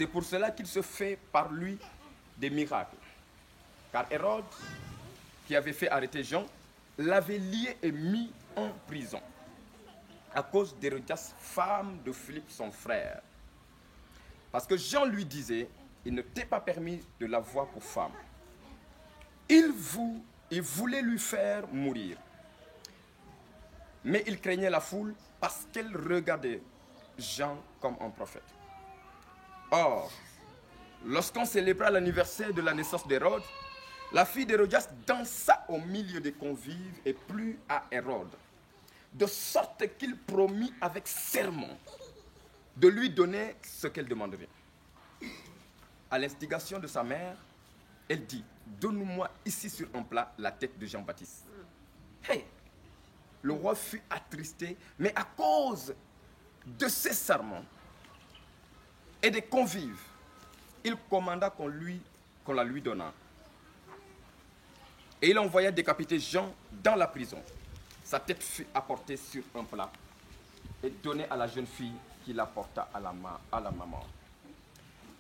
C'est pour cela qu'il se fait par lui des miracles. Car Hérode, qui avait fait arrêter Jean, l'avait lié et mis en prison à cause d'Hérodias, femme de Philippe, son frère. Parce que Jean lui disait, il ne t'est pas permis de la voir pour femme. Il voulait lui faire mourir. Mais il craignait la foule parce qu'elle regardait Jean comme un prophète. Or, lorsqu'on célébra l'anniversaire de la naissance d'Hérode, la fille d'Hérodias dansa au milieu des convives et plut à Hérode, de sorte qu'il promit avec serment de lui donner ce qu'elle demanderait. À l'instigation de sa mère, elle dit, donne-moi ici sur un plat la tête de Jean-Baptiste. Hey! Le roi fut attristé, mais à cause de ses serments et des convives, il commanda qu'on la lui donnât. Et il envoya décapiter Jean dans la prison. Sa tête fut apportée sur un plat et donnée à la jeune fille qui la porta à la maman.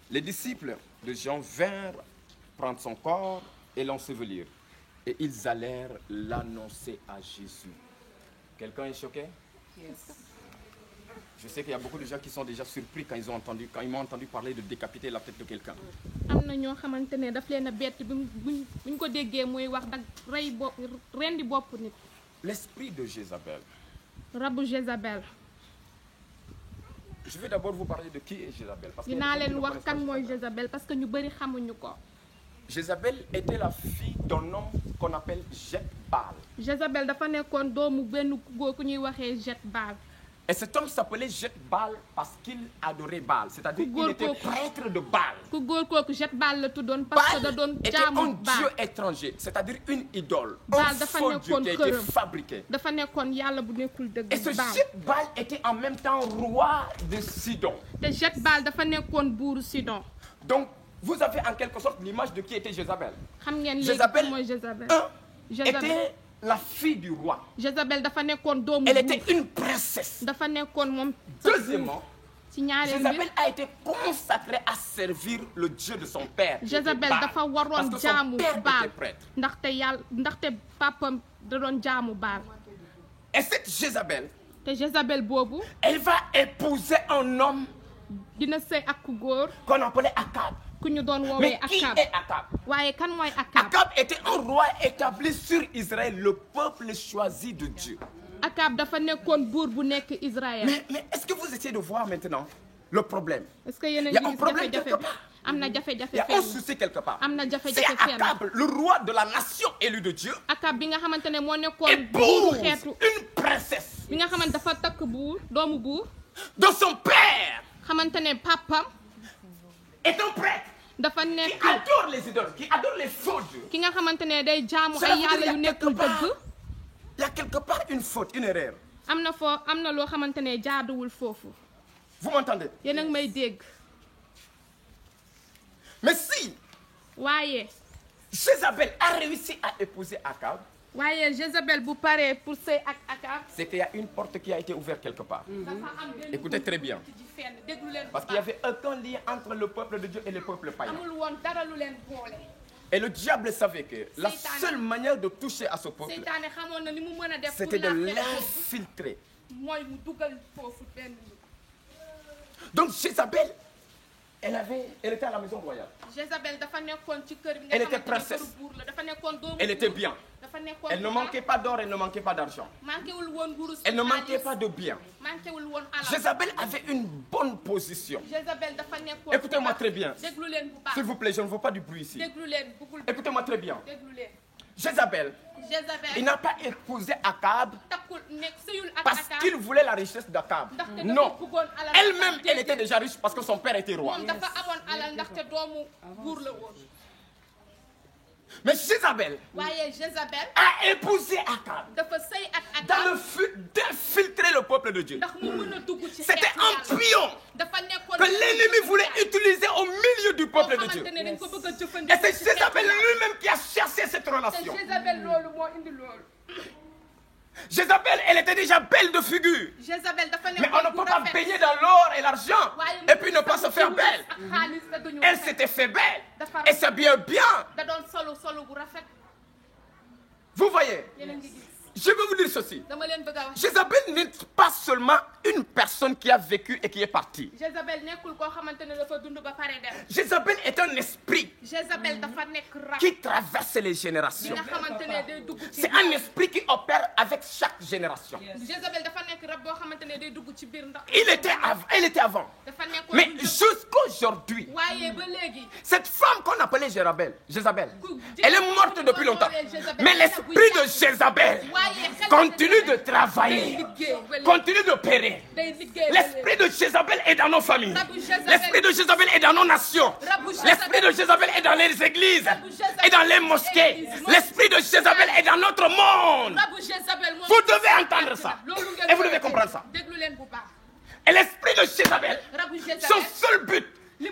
Les disciples de Jean vinrent prendre son corps et l'ensevelir. Et ils allèrent l'annoncer à Jésus. Quelqu'un est choqué? Yes. Je sais qu'il y a beaucoup de gens qui sont déjà surpris quand ils m'ont entendu parler de décapiter la tête de quelqu'un. am na ñoo xamante ne daf leen a bett buñ ko déggee muy wax dag rendi bopp nit. L'esprit de Jézabel. Rabu Jézabel. Je vais d'abord vous parler de qui est Jézabel. dinaa leen wax kan mooy Jézabel parce que ñu bëri xamuñu ko. Jézabel était la fille d'un homme qu'on appelle Jethbal. Jézabel dafa nekkoon doomu benn góor ku ñuy waxee Jethbal. Et cet homme s'appelait Jethbal parce qu'il adorait Baal, c'est-à-dire qu'il était prêtre de Baal. Ku góor kooku Jethbal la tuddoon parce que da doon était jaamu un Baal. dieu étranger, c'est-à-dire une idole, Baal un dafa faux dieu nekkoon qui a été këram. fabriqué. dafa nekkoon yàlla bu nekkul dëgg Et ce Baal. Jethbal était en même temps roi de Sidon. te Jethbal dafa nekkoon buuru Sidon. Donc, vous avez en quelque sorte l'image de qui était Jézabel. xam ngeen léegi Jézabel, mooy Jézabel. était la fille du roi. Jézabel dafa nekkoon doomu Elle buur. était une princesse. dafa nekkoon moom. Deuxièmement, ci ñaareel bi Jézabel a été consacrée à servir le Dieu de son père. qui était Jézabel Baal, dafa parce waroon que son jaamu père Baal était prêtre. ndaxte papam da doon jaamu Baal. Et cette Jézabel, te Jézabel boobu elle va épouser un homme dina sëy ak ku góor qu'on appelait Akab. ku ñu doon woowee Mais qui Akab. est Akab? waaye kan mooy Akab. Akab était un roi établi sur Israël, le peuple choisi de Dieu. Akab dafa nekkoon buur bu nekk Israël. Mais est-ce que vous essayez de voir maintenant le problème? est-ce que yéen a Il y a ngi un gis problème jafe-jafe quelque bi part. am na jafe-jafe Il y a un fenn. souci quelque part. am na C'est jafe-jafe fenn. Akab, le roi de la nation élue de Dieu, Akab bi nga xamante ne moo nekkoon épouse buuru xeetu une princesse bi nga xamante dafa takk buur doomu buur de son père, xamante ne papam est un prêtre dafa qui nekk adore les idoles, qui adore les faux dieux. ki nga xamante ne day jaamu Cela ay veut yàlla dire yu il y a nekkul quelque part- dëgg. Il y a quelque part une faute, une erreur. am na loo xamante ne jaaduwul foofu. Vous m'entendez? yéen a ngi may dégg. Mais si waaye Jézabel a réussi à épouser Akab, Jézabel bu paree pour sëy ak Akab. c'est qu'il y a une porte qui a été ouverte quelque part. dafa am benn Écoutez très bien. buntu ji fenn déglu leen bu Parce qu'il n'y baax. avait aucun lien entre le peuple de Dieu et le peuple païen. amul woon dara lu leen boole. Et le diable savait que la Seytaane. seule manière de toucher à ce peuple, seytaane xamoon na ni mu mën a def pour c'était de la fekk l'infiltrer. mooy mu dugal foofu benn nit. Donc Jézabel, elle était à la maison royale. Jézabel dafa nekkoon ci kër bi Elle nga était xamante ne princesse. këru buur la dafa nekkoon doomu Elle était buur. bien. dafa nekkoon Elle ne manquait pas d'or, elle ne manquait pas d'argent. manqué wul woon wurus. Elle ne manquait xaalis. pas de biens. manqué wul woon alal. Jézabel avait une bonne position. Jézabel dafa nekkoon. Écoutez-moi très bien. déglu leen bu baax. S'il vous plaît, je ne veux pas du bruit ici. déglu leen bëggul. Écoutez-moi très bien. déglu leen. Jézabel, Jézabel il n'a pas épousé Akab takkul nekk sëyul ak parce Akab. qu'il voulait la richesse d'Akab. ndaxte dafa Non. bëggoon alal. Elle-même, elle était déjà riche parce que son père était roi. moom dafa amoon alal ndaxte doomu buur la woon. Mais Jézabel waaye Jézabel a épousé Akab dafa sëy ak dans Akab le but d'infiltrer le peuple de Dieu. ndax mu mën a dugg ci C'était xeetu un yàlla. pion dafa nekkoon que l'ennemi voulait utiliser au milieu du peuple de Dieu. xamante ne dañ ko bëgg a Et jëfandikoo c'est ci Jézabel xeetu yàlla. lui-même qui a cherché cette te relation. Jézabel loolu moo indi loolu. Jézabel, elle était déjà belle de figure. Jézabel dafa Mais nekkoon on ne ku peut pas rafet. baigner dans l'or et l'argent waaye et puis ne pas se faire belle. ak xaalis te duñu Elle rafet. s'était fait belle Dafa et s'habillait bien. da doon solo bu rafet. Vous voyez, yéen a ngi gis je vais vous dire ceci. dama leen bëgg a wax. Jézabel n'est pas seulement une personne qui a vécu et qui est partie. Jézabel nekkul koo xamante ne dafa dund ba pare dem. Jézabel est un esprit Jézabel dafa nekk rab. qui traverse les bi générations. nga xamante ne day dugg ci. C'est un esprit qui opère avec chaque génération. Jézabel dafa nekk rab boo xamante ne day dugg ci biir ndax. Elle était avant. dafa nekkoon Mais bu njëkk. jusqu'aujourd'hui, waaye ba léegi. cette femme qu'on appelait Jézabel, ku elle est morte depuis longtemps. Mais l'esprit de Jézabel continue de travailler, continue d'opérer. L'esprit de Jézabel est dans nos familles. L'esprit de Jézabel est dans nos nations. L'esprit de Jézabel est dans les églises et dans les mosquées. L'esprit de Jézabel est dans notre monde. Vous devez entendre ça. Et vous devez comprendre ça. déglu leen bu baax. Et l'esprit de Jézabel, rabu Jézabel. son seul but,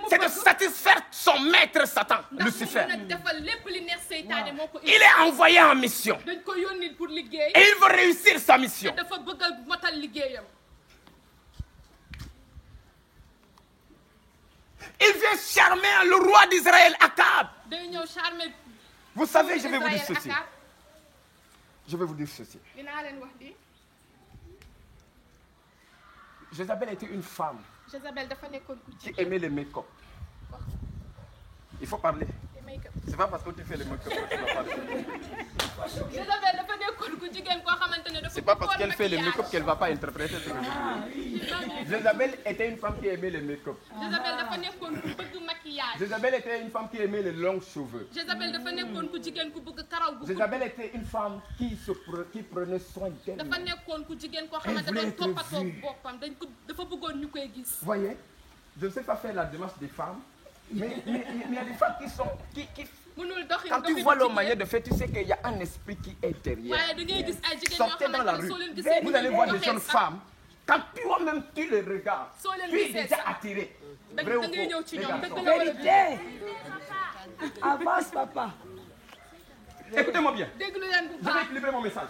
c'est de satisfaire son maître Satan, Lucifer. ndax mu mën a defal lépp li neex seytaane moo ko. Il est envoyé en mission. dañ ko yónni pour liggéey. Et il veut réussir sa mission. dafa bëgg a motal liggéeyam. Il vient charmer le roi d'Israël, Akab. day ñëw charmer. Vous savez, je vais vous dire Israël ceci. Akab. Je vais vous dire ceci. dinaa leen wax di. Jézabel était une femme Jézabel dafa nekkoon ku qui jigéen. aimait les make-up. Il faut parler. te make-up. C'est pas parce que tu fais les make-up que tu vas parler. Jézabel dafa nekkoon ku jigéen koo xamante ne dafa. C'est pas parce qu'elle fait les maquillage. make-up qu'elle va pas interpréter ce que je dis. Jézabel était une femme qui aimait les make-up. Jézabel dafa nekkoon ku bëgg maquillage. Jézabel était une femme qui aimait les longs cheveux. Jézabel dafa nekkoon ku jigéen ku bëgg karaw gu gudd. Jézabel était une femme qui prenait soin d'elle. dafa nekkoon ku jigéen koo xamante Elle voulait doon être toppatoo vue. boppam dafa bëggoon ñu koy gis. Vous voyez, je ne sais pas faire la démarche des femmes, mais il y a des femmes qui sont... mënul doxin Quand tu vois leur manière de faire, tu sais qu'il y a un esprit qui est derrière. waaye da ngay gis ay jigéen ñoo Sortez dans la xamante ne rue, soo leen gisee vous allez voir des jeunes femmes. Quand toi-même tu les regardes, Soo leen tu es gisee déjà sax. attiré. da Vrai ou ngay ñëw faux, ci les ñoom garçons? dëgg la wala Vérité. Avance, papa. Écoutez-moi bien, déglu leen bu je vais baax. équilibrer mon message.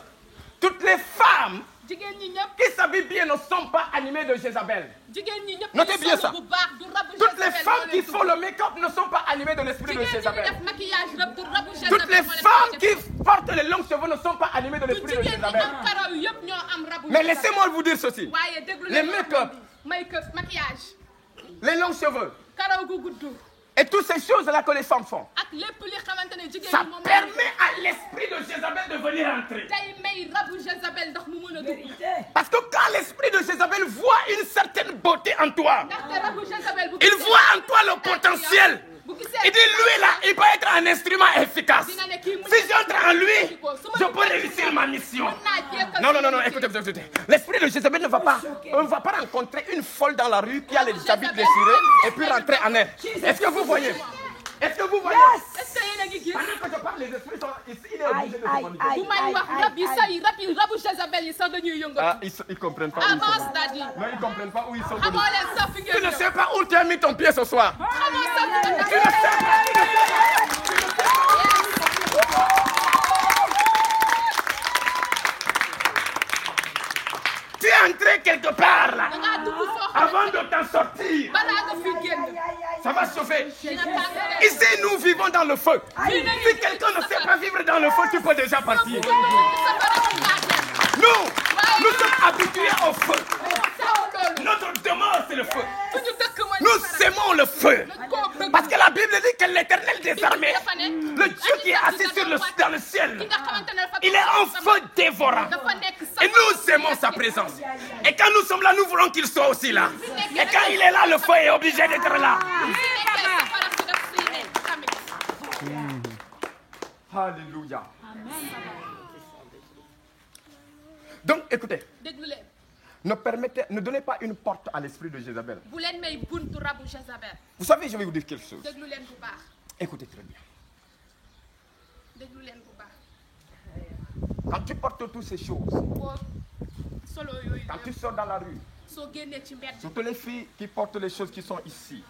Toutes les femmes jigéen ñi ñëpp qui s'habillent bien ne sont pas animées de Jézabel. jigéen ñi ñëpp Notez ñu bien solo ça. bu baax du rabu Toutes les Jézabel femmes moo qui leen font le make-up ne sont pas animées de l'esprit de jigéen ñi Jézabel. def maquillage du rabu Jézabel Toutes les moo leen femmes def. qui portent les longs cheveux ne sont pas animées de du l'esprit de jigéen ñi Jézabel. am karaw yëpp ñoo am rabu Mais Jézabel. laissez-moi vous dire ceci. waaye déglu Les leen make-up. make-up maquillage Les longs cheveux karaw gu gudd et toutes ces choses-là que les femmes font, ak lépp li xamante ne jigéen ça ñi moom permet à l'esprit de Jézabel de venir entrer. tey may rabu Jézabel ndax mu mën a dugg. Vérité. Parce que quand l'esprit de Jézabel voit une certaine beauté en toi, ndaxte rabu Jézabel bu il gisee voit en toi le potentiel. bu gisee Il dit, lui là, il peut être un instrument efficace. dina ne kii mën Si j'entre en lui, je peux réussir ma mission. Non, non, non, non, écoutez, écoutez. L'esprit de Jézabel ne va pas rencontrer une folle dans la rue qui a les habits déchirés et puis rentrer en elle. Est-ce que vous voyez? Est-ce que vous voyez? est-ce que yéen a ngi gis Pendant que je parle, les esprits sont ici, il est obligé de se Aïe, manifester. bu may wax rab yi say rabu Jézabel yi sax dañuy yëngatu. Ah, ils comprennent pas où ils avance sont. daddy Non, ils comprennent pas où ils sont. xamoo leen sax fi Tu ngeen ne ñëw sais pas où tu as mis ton pied ce soir. xamoo sax fi ngeen Tu ne sais pas, tu ne sais pas. Tu es entré quelque part là. da ngaa dugg foo xam Avant de t'en sortir, balaa nga fi génn ça va chauffer. dina tàngale. Ici, nous vivons dans le feu. Si quelqu'un ne sait pas vivre dans le feu, tu peux déjà partir. Nous sommes habitués au feu. Notre demeure, c'est le feu. Nous aimons le feu. Parce que la Bible dit que l'Éternel des armées, le Dieu qui est assis dans le ciel, il est un feu dévorant. Et nous aimons sa présence. Et quand nous sommes là, nous voulons qu'il soit aussi là. Et quand il est là, le feu est obligé d'être là. Alléluia. Donc, écoutez, déglu leen ne donnez pas une porte à l'esprit de Jézabel. bu leen may buntu rabu Jézabel Vous savez, je vais vous dire quelque chose. déglu leen bu baax Écoutez très bien. déglu leen bu baax Quand tu portes toutes ces choses, boo solo yooyu quand tu yëpp sors dans la rue, soo génnee ci mbedd surtout les filles qui portent les choses qui sont ici,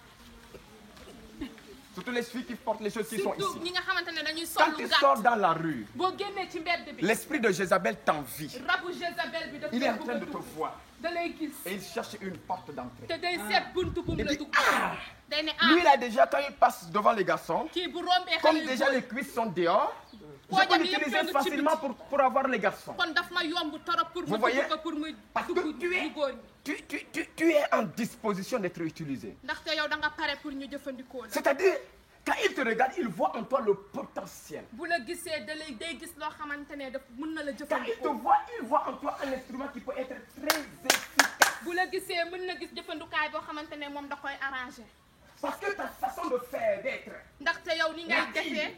surtout surtout les filles qui portent les choses qui sont surtout ñi ici. nga xamante ne dañuy Quand sol lu tu gàtt sors dans la rue, boo génnee ci mbedd bi l'esprit de Jézabel t'envie. rabu Jézabel bi daf Il est lay en train bëgg de a te dugg voir. da lay gis Et il cherche une porte d'entrée. te day seet buntu bu mu Il la dit, dugg ah! day ne Lui, il a déjà, quand il passe devant les garçons, kii bu rombee comme xale yu déjà góor les cuisses sont dehors, je Poignam peux yi yëpp l'utiliser benn facilement pour avoir les garçons. kon daf ma yomb torop pour Vous mu voyez? dugg ko pour muy Parce que dugg tu es, ñu góor ñi tu es en disposition d'être utilisé. ndaxte yow da nga pare pour ñu jëfandikoo la C'est-à-dire, quand il te regarde, il voit en toi le potentiel. bu la gisee da lay day gis loo xamante ne daf mën na la Quand il te jëfandikoo voit, il voit en toi un instrument qui peut être très efficace. bu la gisee mën na gis jëfandukaay boo xamante ne moom da koy arrangé Parce que ta façon de faire, d'être. ndaxte yow ni ngay defee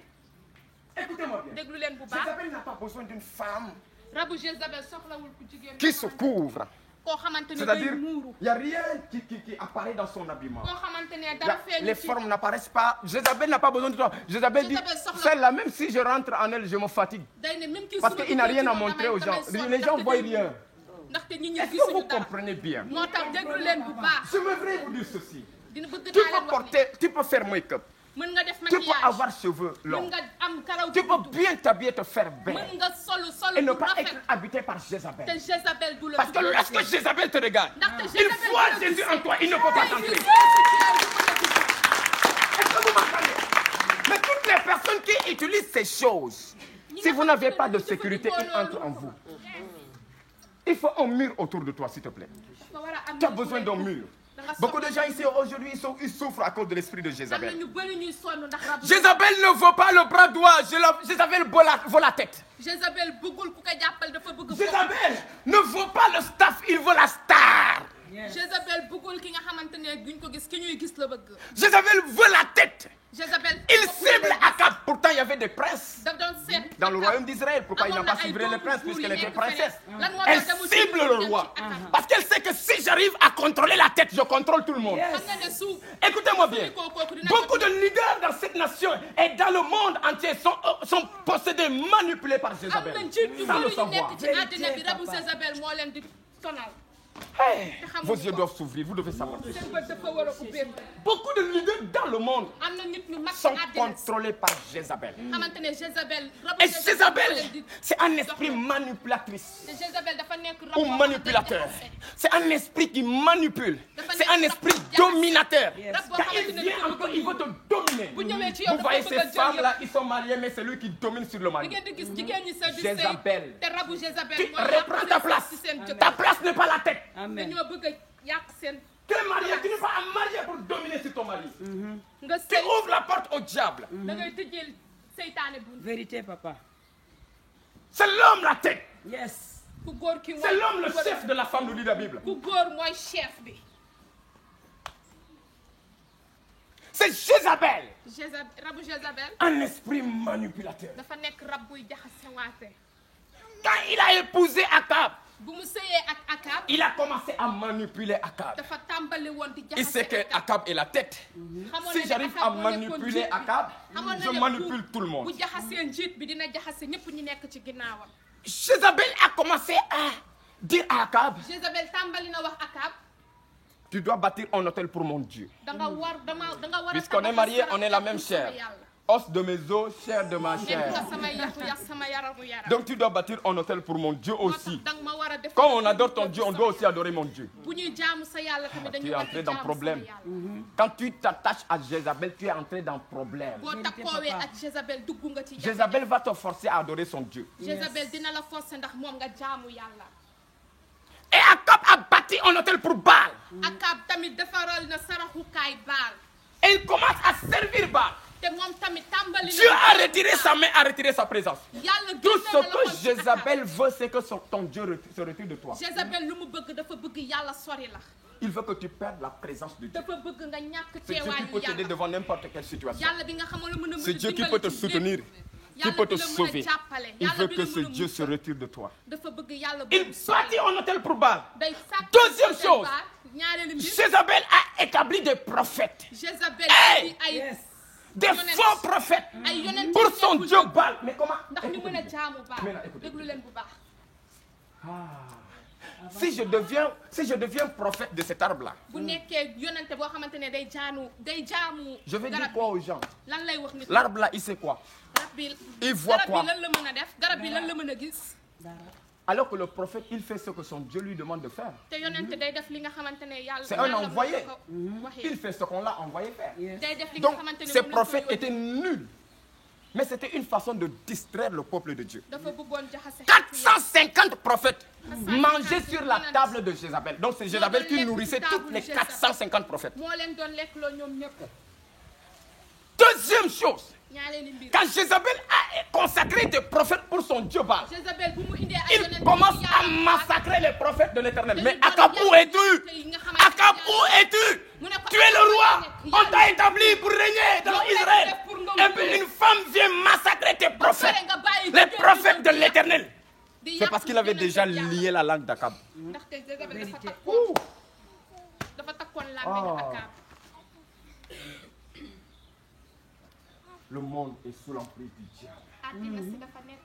Écoutez-moi bien. déglu leen bu baax Jézabel n'a pas besoin d'une femme rabu Jézabel soxlawul ku jigéen qui se couvre. koo xamante ne day C'est-à-dire, muuru il n'y a rien qui apparaît dans son habillement. koo xamante ne Là, dara feeñu les ci formes n'apparaissent pas. Jézabel n'a pas besoin de toi. Jézabel dit, Jézabel soxla- celle-là, même si je rentre en elle, je me fatigue. day ne même kii Parce suba qu'il n'a duggee rien ci à moom montrer aux gens. damay sonn Les gens ndaxte voient day rien. ndaxte nit ñi Est-ce que gisuñu vous dara comprenez bien? moo tax déglu leen bu baax Je voudrais vous dire ceci. dina bëgg Tu naa peux leen wax porter, tu peux faire make-up. ne mën nga def Tu peux maquillage avoir cheveux mën longs. nga am karaw Tu gu peux gudd bien t'habiller, te faire bien. mën nga solu Et ne bu pas rafet être habité par te Jézabel. Jézabel du la Parce que dugg. lorsque Jézabel te regarde, ndaxte il Jézabel voit du la Jésus gis. en toi, il ne peut pas Day t'entrer. gis Est-ce Jésus ci yow, du ko la gis. que vous m'entendez? Mais toutes les personnes qui utilisent ces choses, si vous n'avez pas de sécurité, ils entrent en vous. Il faut un mur autour de toi, s'il te plaît. Dafa war a am Tu as ñu besoin d'un mur. da nga Beaucoup de soxla- gens ici aujourd'hui, ils souffrent à cause de l'esprit de am na Jézabel. ñu bëri ñuy sonn ndax rabu Jézabel ne veut pas le bras droit, Jézabel veut la tête. Jézabel bëggul ku ko jàppal dafa bëgg Jézabel ne veut pas le staff, il veut la star. Jézabel bëggul ki nga xamante ne duñ ko gis ki ñuy gis la bëgg Jézabel veut la tête. Jézabel Il cible Akab. Pourtant, il y avait des princes daf doon seet dans le royaume d'Israël. Pourquoi il n'a pas ciblé les princes puisqu'elle était princesse? Elle cible le roi. Parce qu'elle sait que si j'arrive à contrôler la tête, je contrôle tout le monde. xam nga ne suuf Écoutez-moi bien. kooku dina Beaucoup de leaders dans cette nation et dans le monde entier sont possédés, manipulés par am Jézabel. na njiit yu Sans le bëri yu savoir. nekk ci àddina bi rabu Jézabel moo leen di sonal Hey, vos yeux doivent s'ouvrir, vous devez savoir. seen bët dafa war a ubbeeku Beaucoup de leaders dans le monde am na nit ñu mag ci sont àddina contrôlés par Jézabel. xamante ne Jézabel rabu Et moo leen Jézabel, di c'est un esprit manipulatrice te Jézabel dafa nekk ou manipulateur. C'est un esprit qui manipule. C'est un esprit dominateur. Quand il vient en toi, il veut te dominer. Vous voyez ces femmes-là, ils sont mariées, mais c'est lui qui domine sur le di mari. ngeen di gis jigéen ñi sa di Jézabel. sëy te rabu Jézabel Tu mooy reprends ta place. ci seen jëkkër Ta place n'est pas la tête. dañoo bëgg a yàq seen Tu es marié, tu n'es pas marié pour dominer sur ton mari. nga Tu sëy ouvres la porte au diable. da ngay tëjee seytaane bu Vérité, papa. C'est l'homme la tête. Yes. ku góor ki C'est l'homme le chef de la femme, nous dit la Bible. ku góor mooy chef bi C'est Jézabel, rabu Jézabel un esprit manipulateur. dafa nekk rab buy jaxasewaate Quand il a épousé Akab, bu mu sëyee ak Akab il a commencé à manipuler Akab. dafa tàmbali woon di Il sait que jaxase Akab est la tête. xamoon Si na ne j'arrive à Akab moo nekkoon manipuler njiit bi. Akab, xamoon na je ne manipule tout le bu monde. jaxasee njiit bi dina jaxase ñëpp ñu nekk ci ginnaawam Jézabel a commencé à dire à Akab, Jézabel tàmbali na wax Akab tu dois bâtir un hôtel pour mon Dieu. da nga war a Puisqu'on est mariés, on est la même chair. Os de mes os, chair de ma nekk chair. nga sama yaxu yax sama yaramu yaram Donc tu dois bâtir un hôtel pour mon Dieu moo tax aussi. danga ma war a def Comme on adore ton Dieu, on doit aussi adorer mon Dieu. bu ñuy jaamu sa yàlla tamit Tu dañuy es war entré di dans jaamu problème. sama yàlla Quand tu t'attaches à Jézabel, tu es entré dans problème. boo takkoowee ak Jézabel dugg nga ci Jézabel va te forcer à adorer son Dieu. Jézabel dina la forcer ndax moom nga jaamu yàlla Et Akab a bâti un hôtel pour Baal. Akab tamit defaral na saraxukaay Baal Et il commence à servir Baal. te moom tamit tàmbali Dieu a retiré sa main, a retiré sa présence. yàlla Tout génne ce na la que kon ci Akab. Jézabel veut, c'est que ton Dieu se retire de toi. Jézabel lu mu bëgg dafa bëgg yàlla sori la Il veut que tu perdes la présence de Dieu. dafa bëgg nga ñàkk C'est Dieu qui teewaayu peut t'aider yàlla devant n'importe quelle situation. yàlla bi nga xamoon la mën a C'est Dieu qui peut te soutenir, qui peut te sauver. Il veut que ce Dieu se retire de toi. dafa bëgg yàlla Il bâtit un hôtel pour Baal. day sàkk Deuxième chose. ñaareelu mbir Jézabel a établi des prophètes, Jézabel Hey! bi ay Yes. des faux prophètes ay yonent pour son Dieu Baal. Mais comment? ndax ñu mën a jaamu Mais là, baax écoutez. déglu leen bu baax si je deviens prophète de cet arbre-là, bu nekkee yonente boo xamante ne day jaamu je vais dire garab quoi aux gens? lan lay wax nit L'arbre-là, il sait quoi? garab bi Il voit garab quoi? bi lan la mën a def garab bi lan la mën a gis Alors que le prophète, il fait ce que son Dieu lui demande de faire. te yonente day def li nga xamante ne yàlla C'est un envoyé. waxee Il fait ce qu'on l'a envoyé faire. day def li nga Donc, xamante ne ces moom lañ ko prophètes yónni. étaient nuls. Mais c'était une façon de distraire le peuple de Dieu. dafa bëggoon jaxase 450 prophètes mangeaient sur la table de Jézabel. Donc c'est Jézabel qui nourrissait toutes les 450 prophètes. moo leen doon lekk loo ñoom ñëpp Deuxième chose, ñaareelu mbir quand Jézabel a consacré des prophètes pour son Dieu Baal, Jézabel bu mu indee ay il yonente commence yu à yàlla massacrer les prophètes de l'Éternel. Mais dañu Akab, doon où es-tu? yàlla nga xamante ne Akab, où es-tu? mu ne ko Tu es le roi. nekk On t'a établi pour régner dans Yow lañ Israël. def pour nga Et puis une femme vient massacrer tes prophètes, pare nga bàyyi les prophètes de l'Éternel. di C'est yàq parce qu'il avait yonente déjà yàlla. lié la langue d'Akab. ndaxte Jézabel Vérité. dafa takkoon làmmiñu Akab Le monde est sous l'emprise du diable. àddina si dafa nekk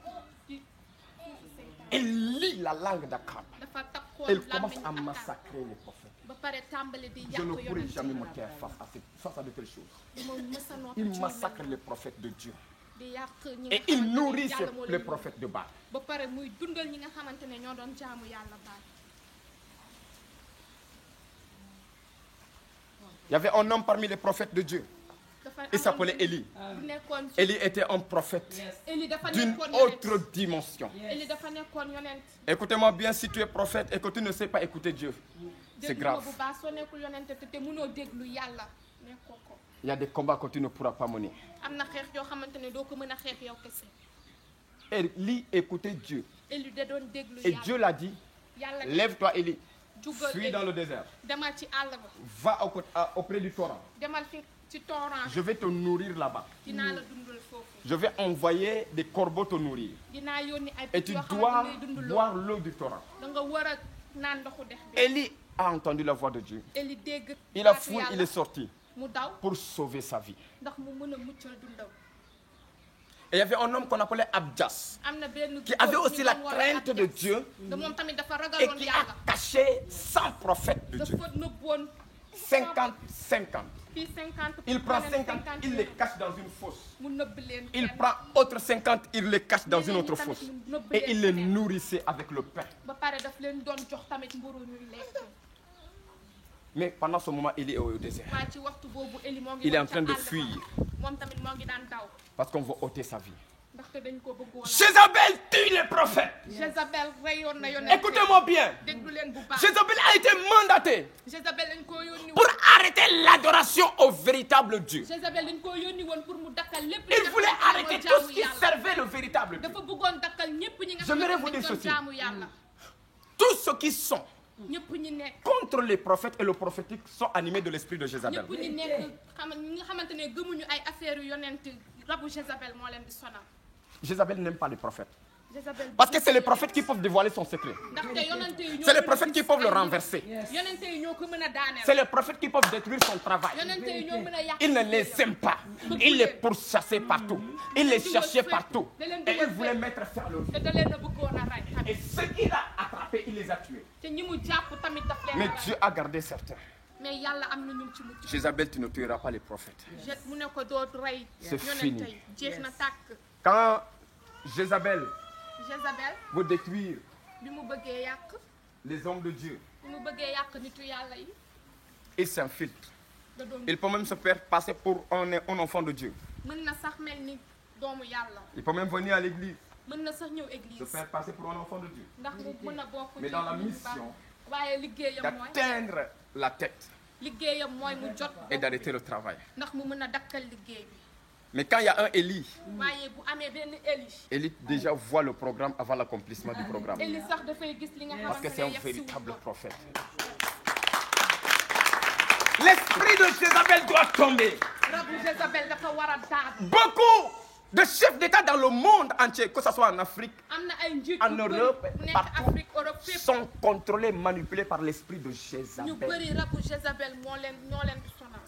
ci suufu seytaan Elle lit la langue d'Akab. dafa takkoon Elle commence làmmiñu à Akab massacrer les prophètes. ba pare tàmbali di Je yàq ne pourrai yonente jamais yi. me taire face à de telles choses. du ma mës a noppi Il ci massacre loolu. les prophètes de Dieu. di yàq ñi Et nga il xamante ne nourrit yàlla moo les leen prophètes de Baal. ba pare muy dundal ñi nga xamante ne ñoo doon jaamu yàlla baal Il y avait un homme parmi les prophètes de Dieu. dafa Il s'appelait Élie. bu nekkoon ci Élie était un prophète Élie dafa d'une nekkoon yonent autre dimension. Élie dafa nekkoon yonent Écoutez-moi bien, si tu es prophète et que tu ne sais pas écouter Dieu, c'est déglu ma grave. bu baax soo nekkul yonent te mënoo déglu yàlla nekkoo ko Il y a des combats que tu ne pourras pas mener. am na xeex yoo xamante ne doo ko mën a xeex yow kese Élie écoutait Dieu. Élie da doon déglu Et Dieu yàlla l'a dit, yàlla lève-toi Élie, jugal fuis dans le désert. demal ci àll ba Va auprès du torrent. demal fi ci torrent Je vais te nourrir là-bas. dinaa la dundal foofu Je vais envoyer des corbeaux te nourrir. dinaa yónni ay Et picc tu yoo dois xamante ne dundaloo boire l'eau du torrent. da nga war a naan ndoxu dex bi Élie a entendu la voix de Dieu. Élie dégg Il a baatu fui, yàlla, il est sorti mu daw pour sauver sa vie. ndax mu mën a muccal dundam Et il y avait un homme qu'on appelait Abjas, am na benn qui avait góor aussi ñu la doon woowee crainte de Abdias. Dieu te moom tamit dafa et ragaloon qui a yàlla caché 100 prophètes de Dieu. dafa nëbboon 50. fii 50 Il prend beneen 50, il les cache dans une fosse. mu nëbb leen Il kenn. prend autres 50, il les cache dans une Ñeneen autre ñi tamit fosse. mu nëbb Et il les feneen. nourrissait avec le pain. ba pare daf leen doon jox tamit mburu ñuy lekk Mais pendant ce moment, il est au désert. waaye ci waxtu boobu Élie moo ngi Il est woon en train ca de àll ba. fuir. moom tamit moo ngi daan daw Parce qu'on veut ôter sa vie. ndaxte dañ ko bëggoon a Jézabel tue les prophètes. Jézabel reyoon na yonent Écoutez-moi bien. déglu leen bu baax Jézabel a été mandatée Jézabel dañ koo yónni pour woon arrêter l'adoration au véritable Dieu. Jézabel dañ koo yónni woon pour mu dakkal lépp Il voulait arrêter tout ce qui yàlla servait le véritable Dieu. dafa bëggoon dakkal ñëpp ñi nga J'aimerais xamante vous ne dire doon ceci. jaamu yàlla Tous ceux qui sont ñëpp ñi nekk contre les prophètes et le prophétique sont animés de l'esprit de Jézabel. ñëpp ñi nekk ñi nga xamante ne gëmuñu ay affaire yu yonent rabu Jézabel moo leen di sonal Jézabel n'aime pas les prophètes. Jézabel Parce que c'est les prophètes qui peuvent dévoiler son secret. ndaxte yonent yi ñoo C'est les mën a prophètes qui gis peuvent le ay nit. renverser. yonent yi ñoo ko mën a daaneel C'est les prophètes qui peuvent détruire son travail. yonent yi ñoo mën a yàq Il ne les aime pas. Il les pourchassait partout. Il les cherchait partout. Et il voulait mettre fin à leur vie. te da leen a bëggoon a rey tamit Et ceux qu'il a attrapés, il les a tués. te ñi mu jàpp tamit daf leen Mais a rey Dieu a gardé certains. mais yàlla am na ñu ci mucc Jézabel, tu ne tueras pas les prophètes. mu ne ko dootu rey C'est yonent fini. yi jeex na tàkk Quand Jézabel Jézabel veut détruire bi mu bëggee yàq les hommes de Dieu, bi mu bëggee yàq nitu yàlla yi il s'infiltre. da doon Il peut même se faire passer pour un enfant de Dieu. mën na sax mel ni doomu yàlla Il peut même venir à l'église, mën na sax ñëw se église faire passer pour un enfant de Dieu. ndax mu mën a bokk Mais ci dans la lu baax. mission waaye liggéeyam mooy d'atteindre la tête liggéeyam mooy mu jot et d'arrêter le travail. ndax mu mën a dakkal liggéey bi Mais quand il y a un Élie, waaye bu amee benn Élie Élie déjà voit le programme avant l'accomplissement du programme. Élie sax dafay gis li nga Parce que xamante c'est un ne yegg si véritable wul ko prophète. L'esprit de Jézabel doit tomber. rabu Jézabel dafa war a daanu Beaucoup de chefs d'État dans le monde entier, que ce soit en Afrique, am na ay njiit en yu bëri Europe, bu nekk partout, Afrique Europe fépp sont contrôlés, manipulés par l'esprit de ñu Jézabel. bëri rabu Jézabel ñoo leen di sonal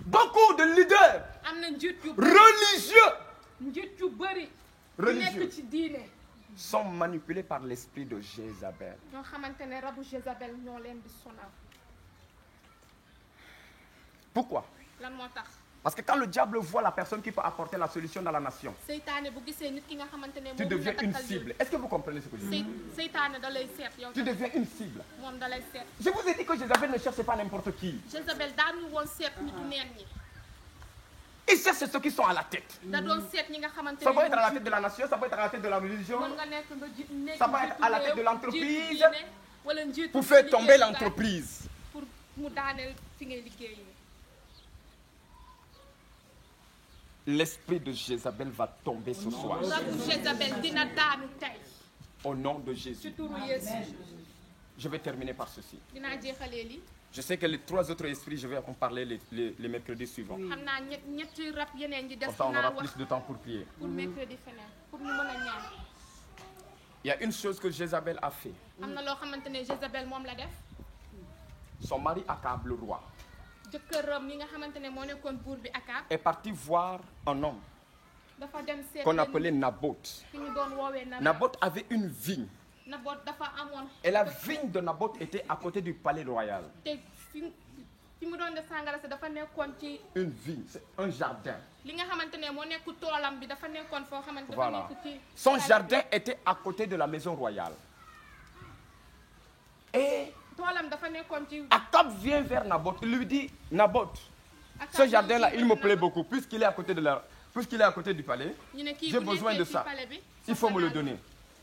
Beaucoup de leaders am na njiit yu religieux njiit yu bëri religieux nekk ci diine sont manipulés par l'esprit de Jézabel. ñoo xamante ne rabu Jézabel ñoo leen di sonal. Pourquoi? lan moo tax Parce que quand le diable voit la personne qui peut apporter la solution dans la nation, seytaane bu gisee nit ki nga xamante ne tu moom deviens la une takkal cible. Est-ce que vous comprenez ce que je dis? seytaane da lay seet yow Tu deviens une cible. moom da lay seet. Je vous ai dit que Jézabel ne cherchait pas n'importe qui. Jézabel daanu woon seet nitu neen ñi Il cherche ceux qui sont à la tête. da doon seet ñi nga xamante Ça ne peut être à la tête de la nation, ça peut être à la tête de la religion, mën nga nekk nga ji nekk Ça peut être à la tête de l'entreprise. njiitu diine wala njiitu pour faire tomber liggéeyukaay l'entreprise. pour mu daaneel fi ngay liggéeyee. L'esprit de Jézabel va tomber ce soir. rabu Jézabel dina daanu tey Au nom de ci Jésus. turu Yeesu. Je vais terminer par ceci. dinaa jeexalee li Je sais que les 3 autres esprits, je vais en parler les mercredis suivants. xam naa ñetti rab yeneen ji des Comme ça, on dinaa aura wax plus de temps pour prier. pour mercredi feneen pour ñu mën a ñaan. Il y a une chose que Jézabel a fait. am na loo xamante ne Jézabel moom la def Son mari Akab, le roi, jëkkëram mi nga xamante ne moo nekkoon buur bi Akab est parti voir un homme dafa dem seet qu'on appelait Naboth. ki ñu doon woowee Naboth avait une vigne. Naboth dafa amoon Et la vigne de Naboth était à côté du palais royal. te fi mu doon def sàngara si dafa nekkoon ci Une vigne, c'est un jardin. li nga xamante ne moo nekk toolam bi dafa nekkoon foo xamante dafa Voilà. nekk ci Son jardin était à côté de la maison royale. Et toolam dafa nekkoon ci Akab vient vers Naboth. Il lui dit, Naboth, Akab ce jardin-là, ñëw il me ci plaît beaucoup. Puisqu'il est à côté de puisqu'il est à côté du palais, ñu ne kii j'ai bu besoin de nekkee ci ça. palais bi Il faut me le soxla naa donner.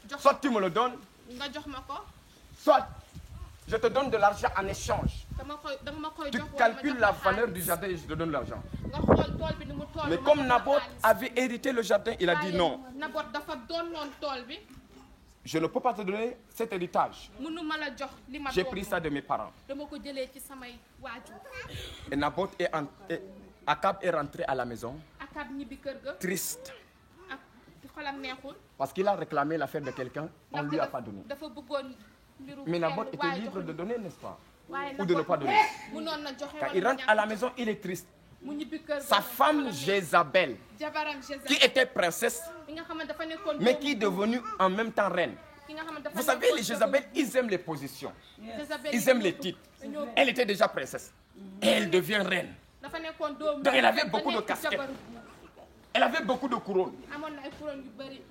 jox Soit tu me le donnes, nga jox ma ko soit je te donne de l'argent en échange. dama ma koy Tu jox wala ma calcules jox la la valeur du xaalis. jardin et je te donne l'argent. nga xool tool bi ni mu toll Mais ma comme jox la Naboth xaalis. avait hérité le jardin, il a dit Waaye non, Naboth dafa doonoon tool bi je ne peux pas te donner cet héritage. mënuma la jox li ma J'ai doon pris ça de mes parents. dama ko jëlee ci samay waajur. Et Naboth Akab est rentré à la maison Akab ñibbi kër ga triste ak xolam neexul parce qu'il a réclamé l'affaire de quelqu'un, on ne lui a pas donné. dafa bëggoon mbiru Mais Naboth kenn était waaye libre de joxuñu. donner, n'est-ce pas? waaye Ou de ne pas donner. mënoon na joxe Quand wala il mu rentre ñàkk à la joxe. maison, il est triste. mu ñibbi kër Sa ga, femme xolam neex. Jézabel, jabaram qui Jézabel était princesse, bi nga xamante dafa nekkoon mais qui est devenue en même temps reine. ki nga xamante dafa Vous savez, nekkoon les Jézabel, ils aiment les positions. Jézabel Ils aiment les titres. dañoo Elle était déjà princesse. Et elle devient reine. dafa nekkoon doomu Donc, elle avait ba beaucoup de nekk casquettes. jabaru buur. Elle avait beaucoup de couronnes. amoon na ay couronne yu bëri.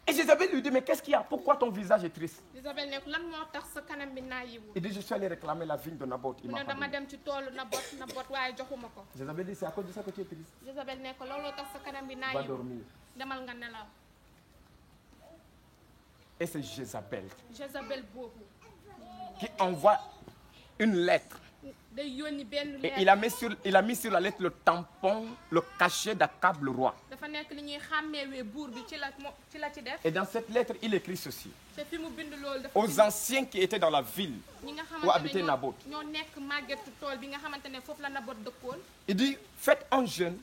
Et Jézabel lui dit, mais qu'est-ce qu'il y a? Pourquoi ton visage est triste? Jézabel ne ko lan moo tax sa kanam bi naayiwul. Il dit, je suis allé réclamer la vigne de Naboth. Il mu m'a ne pas dama donné. dem ci toolu Naboth waaye joxuma ko. Jézabel dit, c'est à cause de ça que tu es triste. Jézabel ne ko looloo tax sa kanam bi Va naayiwul. dormir. demal nga nelaw. Et c'est Jézabel Jézabel boobu qui envoie une lettre. day yónni benn Et lettre. il a mis sur la lettre le tampon, le cachet d'Akab le roi. dafa nekk li ñuy xàmmeewee buur bi ci la ci def. Et dans cette lettre, il écrit ceci. te fi mu bind loolu dafa Aux anciens qui étaient dans la ville, ñi nga où habitait xamante ne Naboth. ñoo nekk màggetu tool bi nga xamante ne foofu la Naboth dëkkoon. Il dit, faites un jeûne.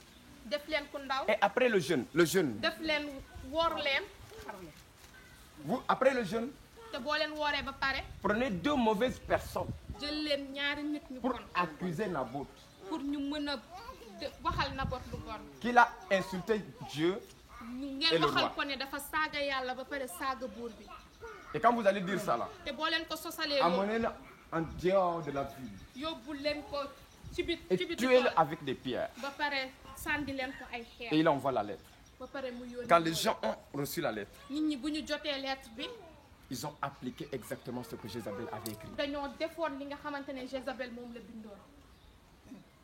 def leen ku ndaw. Et après le jeûne, def leen woor leen. après le jeûne, te boo leen wooree ba pare. prenez 2 mauvaises personnes jël leen ñaari nit ñu pour bon. accuser Naboth, pour ñu mën a waxal Naboth lu bon. qu'il a insulté Dieu. Et ngeen le waxal roi. ko ne dafa saaga yàlla ba pare saaga buur bi. Et quand vous allez dire ça là, te boo leen ko sosalee loolu amenez-le en dehors de la ville yóbbu leen ko ci bit et ci biti tuez-le tool avec des pierres. ba pare sànni leen ko ay Et xeer il envoie la lettre. ba pare mu yónni Quand les gens ont reçu la lettre, nit ñi bu ñu jotee lettre bi ils ont appliqué exactement ce que Jézabel avait écrit. dañoo defoon li nga xamante ne Jézabel moom la bindoon.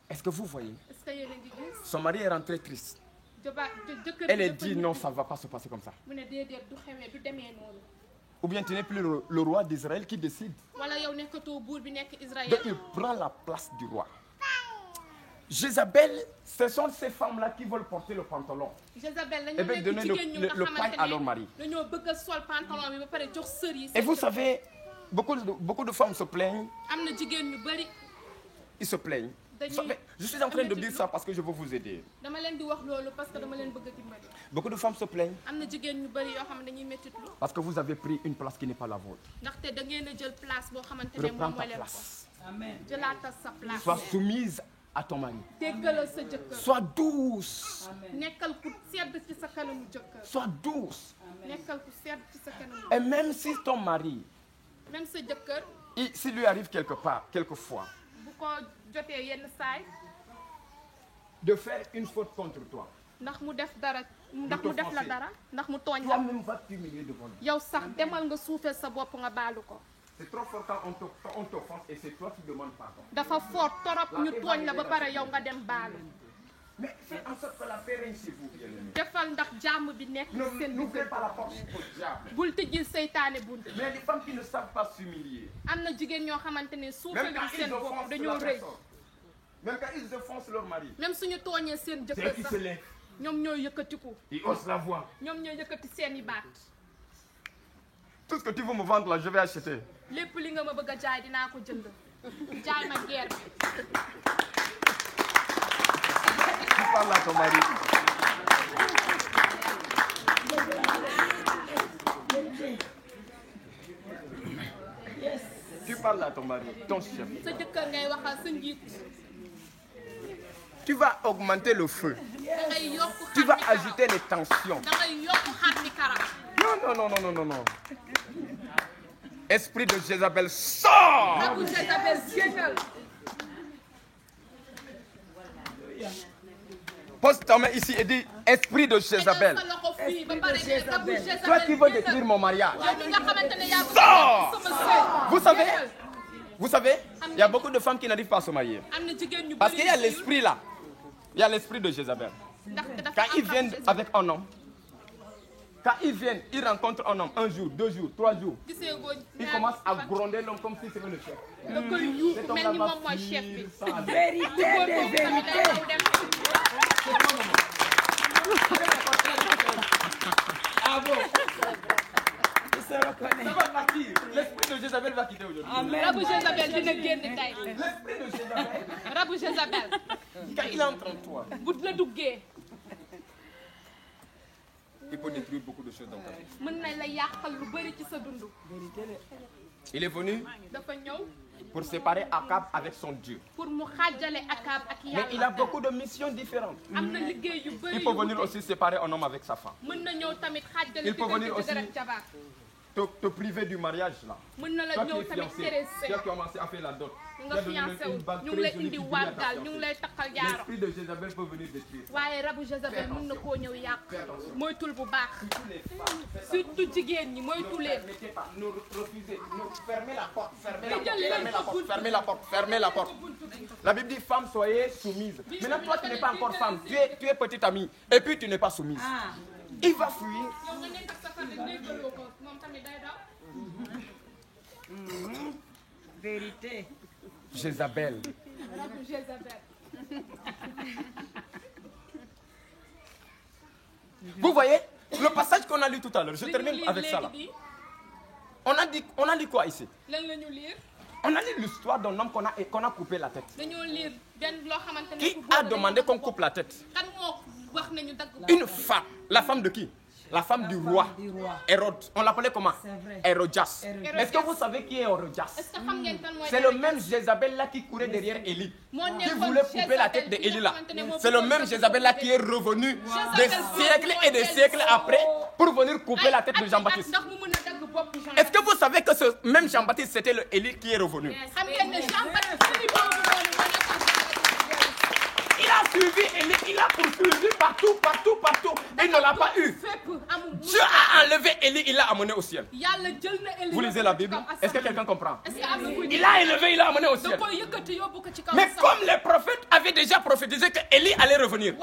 Est-ce que vous voyez? est-ce que yéen a ngi gis Son mari est rentré triste. jëkkër Elle a dafa dit ñibbi. non, ça ne va pas se passer comme ça. mu ne déedéet du xewee du demee noonu. Ou bien tu n'es plus le roi d'Israël qui décide. wala yow nekkatoo buur bi nekk Israël. Donc il prend la place du roi. Jézabel, ce sont ces femmes-là qui veulent porter le pantalon. Jézabel Eh dañoo bien, nekk donnez jigéen ñu nga le pain à leur mari. xamante ne dañoo bëgg a sol pantalon bi ba pare jox sër yi. Et vous savez, beaucoup de femmes se plaignent. am na jigéen ñu bëri. Ils se plaignent. Vous Dañuy- savez, je suis en train de dire ça parce que je veux vous aider. dama leen di wax loolu parce que dama leen bëgg a dimbali. Beaucoup de femmes se plaignent am na jigéen ñu bëri yoo xam ne dañuy méttitlu parce que vous avez pris une place qui n'est pas la vôtre. ndaxte da ngeen a jël place boo xamante ne moom Reprends ta mooy leen ko. place. Amen. jëlaatal sa place. Sois soumise à ton mari. déggalal sa jëkkër. Sois douce. nekkal ku sedd ci sa kanamu jëkkër. Sois douce. nekkal ku sedd ci sa kanamu. Et même si ton mari, même sa jëkkër. s'il lui arrive quelquefois, bu ko jotee yenn saay. de faire une faute contre toi. ndax mu def dara. ndax mu def la dara. ndax mu tooñ la. Toi-même vas t'humilier devant lui. yow sax demal nga suufeel sa bopp nga baalu ko. C'est trop fort quand on t'offense et c'est toi qui demandes pardon. dafa fort torop ñu tooñ la ba pare yow nga dem baalu. Mais faites en sorte que la paix règne chez vous, bien-aimés. defal ndax jàmm bi nekk seen N'ouvrez pas la porte au diable. bul tëjil seytaane bunt. Mais les femmes qui ne savent pas s'humilier, am na jigéen ñoo xamante ne même suufeel quand bi seen ils bopp offensent dañoo la rëy. personne, même quand ils offensent leur mari, même suñu tooñee seen c'est eux jëkkër qui se sax lèvent, ñoom ñooy yëkkatiku. ils haussent la voix. ñoom ñooy yëkkati seeni baat. Tout ce que tu veux me vendre là, je vais acheter. lépp li nga ma bëgg a jaay dinaa ko jënd. jaay ma guerre bi. Tu parles à ton mari. Tu parles à ton mari, ton chef. sa jëkkër ngay waxal sa njiit. Tu vas augmenter le feu. da ngay yokk Tu vas xar mi agiter les tensions. da ngay yokk xar mi karam. Non. Esprit de Jézabel, sors! Rabu Jézabel génnal. Pose ta main ici et dis, esprit de Jézabel. tegal sa loxo fii ba pare ne Rabu Jézabel Toi qui veux détruire mon mariage. yow mi nga xamante ne yaa bëgg Sors! a sama sëy. Vous savez, il y a beaucoup de femmes qui n'arrivent pas à se marier. am na jigéen ñu Parce bëri qu'il y a l'esprit là. Il y a l'esprit de Jézabel. Quand ils viennent avec un homme, quand ils viennent, ils rencontrent un homme, 1 jour, 2 jours, 3 jours. Ils commencent à gronder l'homme comme si c'était le chef. da koy yuuxu mel ni moom mooy chef bi. Vérité de vérité. Ah bon? Il se reconnaît. Ça va partir. L'esprit de Jézabel va quitter aujourd'hui. Amen. Rabu Jézabel dina génn tey. L'esprit de Jézabel, Rabu Jézabel quand il entre en toi, bu la duggee il peut détruire beaucoup de choses dans ta vie. mën na la yàqal lu bëri ci sa dund. Il est venu dafa ñëw pour séparer Akab avec son Dieu. pour mu xaajale Akab ak Mais il a yàlla. beaucoup de missions différentes. am na liggéey yu bëri Il peut venir aussi séparer un homme avec sa femme. mën na ñëw tamit xaajale Il peut venir diggante jëkkër aussi- ak jabar. Te priver du mariage là. mën na la Toi qui ñëw es tamit fiancé, tere tu sëy. as commencé à faire la dot. ñu Tu nga as donné fiancé une wu bague ñu très ngi lay jolie indi qui brille à ta wargal ñu ngi fiancée. lay takkal jaaro. L'esprit de Jézabel peut venir détruire. waaye Rabu Jézabel mën na koo ñëw yàq. Fais attention. moytul bu baax. Toutes les femmes, faites surtout jigéen ñi moytu leen. permettez pas, ne refusez, fermez la porte, fermez la Mais porte, je l'ai fermez la pas porte, fermez la porte, fermez la porte. La Bible dit, femme, soyez soumise. Maintenant, toi, tu n'es pas encore femme, tu es petite amie, et puis tu n'es pas soumise. Ah, Il va fuir. yow nga nekk ak sa fan rek déggaloo ko moom tamit day daw. vérité. Jézabel. Rabu Jézabel. Vous voyez, le passage qu'on a lu tout à l'heure, je li ñu termine liir avec ça là. léegi di On a dit quoi ici? lan la ñu liir On a lu l'histoire d'un homme qu'on a coupé la tête. dañoo liir benn loo xamante ne. Qui ku a góor demandé dañoo qu'on dagg coupe la tête? kan moo wax nañu dagg ko. Une femme. La femme de qui? La femme du roi. Du roi. Hérode. On l'appelait comment? C'est vrai. Hérodias. Hérodias. Est-ce que vous savez qui est Hérodias? est-ce que xam ngeen kan mooy. C'est le même Jézabel là qui courait derrière Élie. moo Qui nekkoon voulait couper la tête de Jézabel bi Élie nga là. xamante ne moo C'est le bëggoon même dagg Jézabel là ko. qui est revenu des Jézabel siècles et des siècles après pour venir couper la tête de Jean-Baptiste. ndax mu mën a dagg bopp Jean. Est-ce que vous savez que ce même Jean-Baptiste c'était le Élie qui est revenu? xam ngeen ne Jean-Baptiste boobu noonu moo nekkoon. Il a suivi Élie, il a poursuivi partout. Il ne l'a pas eu. fépp amul. Dieu a enlevé Élie, il l'a amené au ciel. yàlla jël na Élie. Vous lisez la Bible? Est-ce que quelqu'un comprend? est-ce que am na kuy. Il l'a élevé, il l'a amené au da ciel. koy yëkkati yóbbu ko ci kaw. Mais comme les prophètes avaient déjà prophétisé que Élie allait revenir,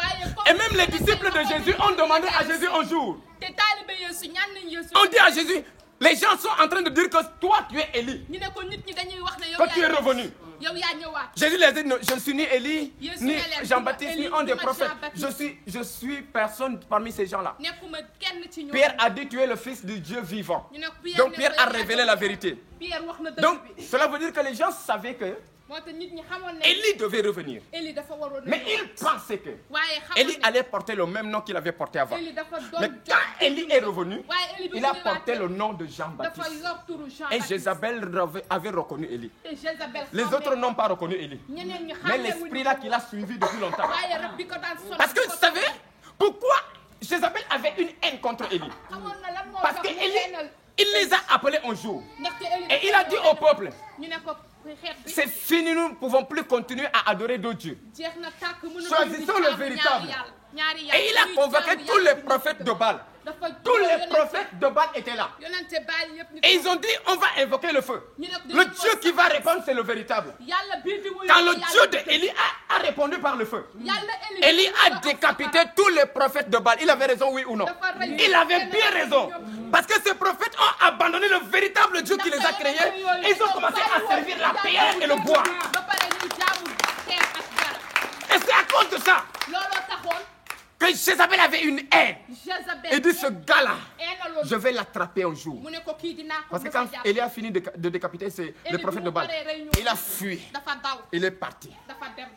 et même les disciples de Jésus ont demandé à Jésus un jour, te taalibe Yeesu ñaan nañ Yeesu. on dit à Jésus, les gens sont en train de dire que toi tu es Élie, ñu ne ko nit ñi dañuy wax ne yow que tu es revenu. yow yaa ñëwaat. Jésus les a dit, non, je ne suis ni Élie, Yeesu ni ne leen, Jean-Baptiste, ni Élie, un des ni prophètes. Jean-Baptiste. Je suis personne parmi ces gens-là. nekkuma kenn ci ñoom. Pierre a dit, tu es le fils du Dieu vivant. ñu ne Pierre Donc ne Pierre ko a yow yaa révélé la vérité. Pierre wax na dëgg Donc bi. cela veut dire que les gens savaient que moo tax nit ñi xamoon ne Élie devait revenir. Élie dafa waroon a Mais ñëw. il pensait que waaye Élie xamoon ne allait porter le même nom qu'il avait porté avant. Élie dafa doon Mais quand Élie est revenu, waaye Élie bi il a mu porté ñëwaatee, le nom de dafa Jean-Baptiste. yor turu Jean Et Baptiste. Jézabel avait reconnu Élie. te Jézabel Les xamee autres n'ont pas reconnu Élie. ñeneen ñi Mais xamee l'esprit là qui l'a suivi depuis longtemps. waaye rab bi ko daan sonal Parce que di vous ko savez sonal. pourquoi Jézabel avait une haine contre Élie? xamoon na lan moo Parce tax que mu Élie, xeenal. il les a appelés un jour. ndaxte Élie Et il a dit au peuple, ñu ne ko xeet bi c'est fini, nous ne pouvons plus continuer à adorer d'autres dieux. jeex na tàkk mënu Choisissons le véritable. ñaari Et il a convoqué tous les prophètes de Baal. dafa Tous les prophètes de Baal étaient là. yonente baal yëpp ñu Et ils ont dit, on va invoquer le feu. ñu ne ko Le Dieu qui va répondre, c'est le véritable. yàlla bii di wuyu Quand le yàlla Dieu d'Élie a répondu par le feu, yàlla Élie a décapité tous les prophètes de Baal. Il avait raison, oui ou non? Il avait bien raison. Parce que ces prophètes ont abandonné le véritable Dieu qui les a créés. Et ils ont commencé à servir la pierre et le bois. ba pare ñu jaamu xeer ak dara Et c'est à cause de ça looloo taxoon que Jézabel avait une haine. Jézabel Et dit, ce gars-là, eenaloon je vais l'attraper un jour. mu ne ko kii dinaa ko Parce que mos a quand jàpp. Élie a fini de décapiter les prophètes de Baal, il a fui. dafa daw Il est parti. dafa dem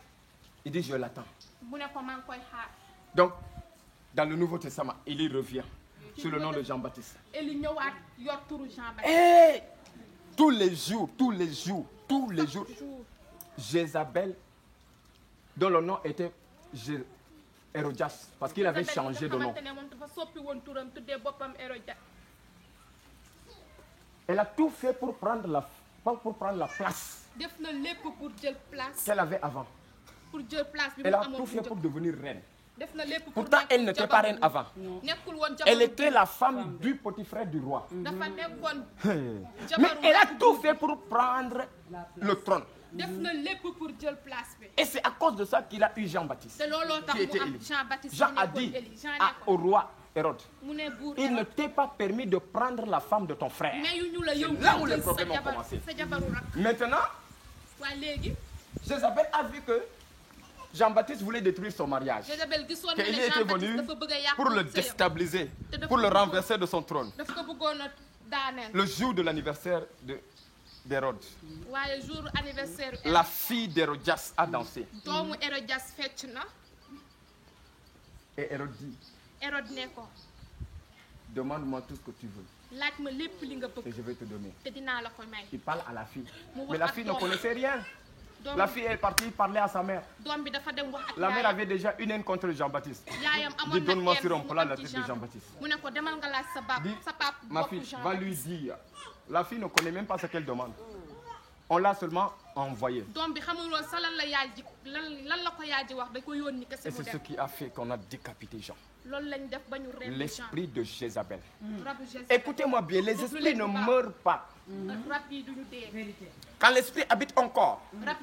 Il dit, je l'attends. mu ne ko maa ngi koy xaar Donc, dans le Nouveau Testament, Élie revient sous le nom de Jean-Baptiste. Élie ñëwaat yor turu Jean Baptiste Et tous les jours, jour Jézabel, dont le nom était Hérodias, parce qu'il avait changé de nom. xamante ne moom dafa soppi woon turam tuddee boppam Hérodias Elle a tout fait pour prendre la place def na lépp pour jël place qu'elle avait avant. pour jël place bi mu Elle a amoon tout bu fait pour njëkk. devenir reine. def na lépp pour Pourtant, nekk elle n'était pas reine avant. nekkul woon Elle jabaru était la femme du petit frère du roi. dafa nekkoon Mais jabaru elle a tout fait pour prendre le trône. def na lépp pour jël place bi Et c'est à cause de ça qu'il a eu Jean-Baptiste, te looloo tax qui était mu am Élie. Jean Baptiste Jean mu a nekkoon dit Élie Jean ne au ko roi Hérode, mu ne buur il ne t'est pas permis de prendre la femme de ton frère. mais yu ñu la yow C'est là où jël les problèmes sa ont jabar commencé. sa jabaru rak Maintenant, waaye léegi Jézabel a vu que Jean-Baptiste voulait détruire son mariage. Jézabel gisoon na Qu'il ne était Jean Baptiste venu dafa bëgg a yàq pour le sëyam. déstabiliser, pour le renverser de son trône. daf ko bëggoon a daaneel Le jour de l'anniversaire d'Hérode, waaye jour anniversaire la fille d'Hérodias a dansé. doomu Hérodias fecc na Et Hérode dit, Hérode ne ko demande-moi tout ce que tu veux laaj ma lépp li nga et bëgg je vais te donner. te dinaa la ko may Il parle à la fille. Mu wax Mais la ak fille ne doom. connaissait rien. doom La fille est partie parler à sa mère. doom bi dafa dem wax ak La mère yaayam avait déjà une haine contre Jean-Baptiste. yaayam Dit, amoon na donne-moi haine sur un mu plat am la ci tête de Jean Jean-Baptiste. mu ne ko demal nga laaj sa Dit, sa pap ma boppu fille, Jean va lui Baptiste. dire. La fille ne connaît même pas ce qu'elle demande. On l'a seulement envoyé. doom bi xamul woon sa lan la yaay ji lan la ko yaay ji wax da ko yónni kese Et mu c'est ce dem qui a fait qu'on a décapité Jean. loolu lañ def ba ñu rendi Jean L'esprit de Jézabel. rabu Jézabel Écoutez-moi bien, les esprits ne meurent pas. Mm-hmm. rab yi duñu dee Quand l'esprit habite un corps, rab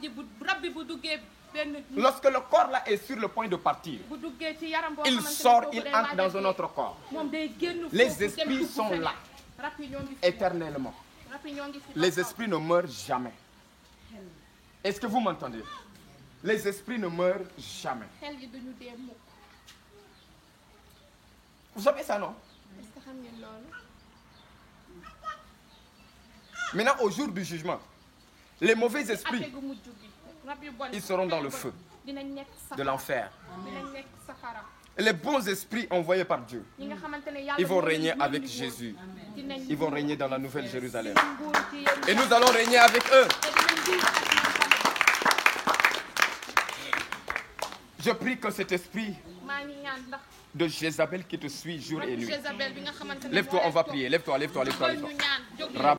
bi bu duggee benn lorsque le corps là est sur le point de partir, bu duggee ci yaram boo il xamante ne sort, kooku il day entre waaj a dans un dee. autre corps, moom day génn Les foofu dem esprits dugg sont feneen. là. rab yi ñoo ngi fi éternellement. rab yi ñoo ngi fi Les esprits ne meurent jamais. Est-ce que vous m'entendez? Les esprits ne meurent jamais. xel yi duñu dee mukk Vous savez ça, non? est-ce que xam ngeen loolu Maintenant, au jour du jugement, les mauvais ate esprits gu mujj bi rab yu bon Ils seront dans le feu dinañ nekk de safara l'enfer. dinañ nekk safara Et les bons esprits envoyés par Dieu, ñi nga xamante ne yàlla ils vont moo leen régner yónni avec woon, Jésus. dinañ Ils vont régner dans la nouvelle Jérusalem. nguur ci yéen Et nous allons régner avec eux. te dinañ nguur ak ñoom tamit. Je prie que cet esprit maa ngi ñaan ndax de Jézabel qui te suit jour et rabu nuit. Jézabel bi nga xamante ne Lève-toi, moo on va leen prier. Lève-toi, lève-toi, lève-toi, topp. lève-toi. ñu ñaan jóg leen. Rab-